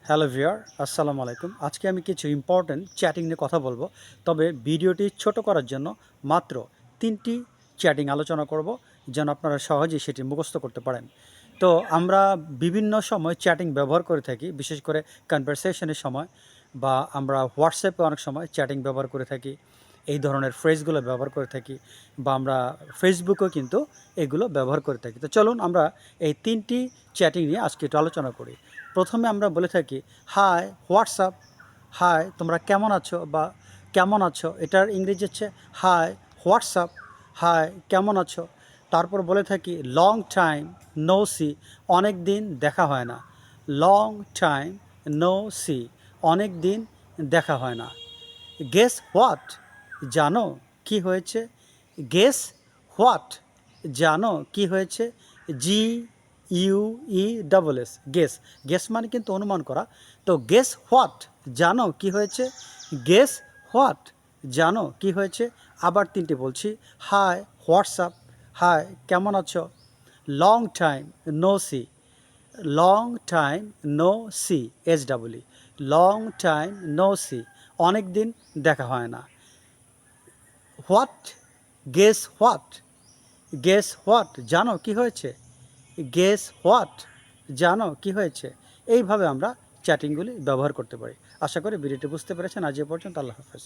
Hello viewer, আসসালামু আলাইকুম। আজকে আমি কিছু ইম্পর্ট্যান্ট চ্যাটিং নিয়ে কথা বলবো। তবে ভিডিওটি ছোট করার জন্য মাত্র 3টি চ্যাটিং আলোচনা করব, যেন আপনারা সহজেই সেটি মুখস্থ করতে পারেন। তো আমরা বিভিন্ন সময় চ্যাটিং ব্যবহার করে থাকি, বিশেষ করে কনভারসেশনের সময়, বা আমরা হোয়াটসঅ্যাপে অনেক সময় চ্যাটিং ব্যবহার করে থাকি। এই ধরনের ফ্রেজগুলো ব্যবহার করে থাকি, বা আমরা ফেসবুকেও কিন্তু এগুলো ব্যবহার করে থাকি। তো চলুন আমরা এই 3টি চ্যাটিং নিয়ে আজকে একটু আলোচনা করি। প্রথমে আমরা বলে থাকি হাই হোয়াটসঅ্যাপ, হাই তোমরা কেমন আছো, বা কেমন আছো, এটার ইংরেজি হচ্ছে হাই হোয়াটসঅ্যাপ, হাই কেমন আছো। তারপর বলে থাকি লং টাইম নো সি, অনেক দিন দেখা হয় না। লং টাইম নো সি, অনেক দিন দেখা হয় না। গেস হোয়াট, জানো কি হয়েছে। গেস হোয়াট, জানো কি হয়েছে। G U E double S, guess. Guess মানে কিন্তু অনুমান করা। তো গেস হোয়াট, জানো কি হয়েছে। গেস হোয়াট, জানো কি হয়েছে। আবার 3টি বলছি, হাই হোয়াটসঅ্যাপ, হাই কেমন আছো। Long time no see, long time no see, S double E, long time no see, অনেক দিন দেখা হয় না। What, guess what, guess what, জানো কি হয়েছে। গেস হোয়াট, জানো কি হয়েছে। এইভাবে আমরা চ্যাটিংগুলি ব্যবহার করতে পারি। আশা করি ভিডিওটি বুঝতে পেরেছেন। আজ এ পর্যন্ত, আল্লাহ হাফেজ।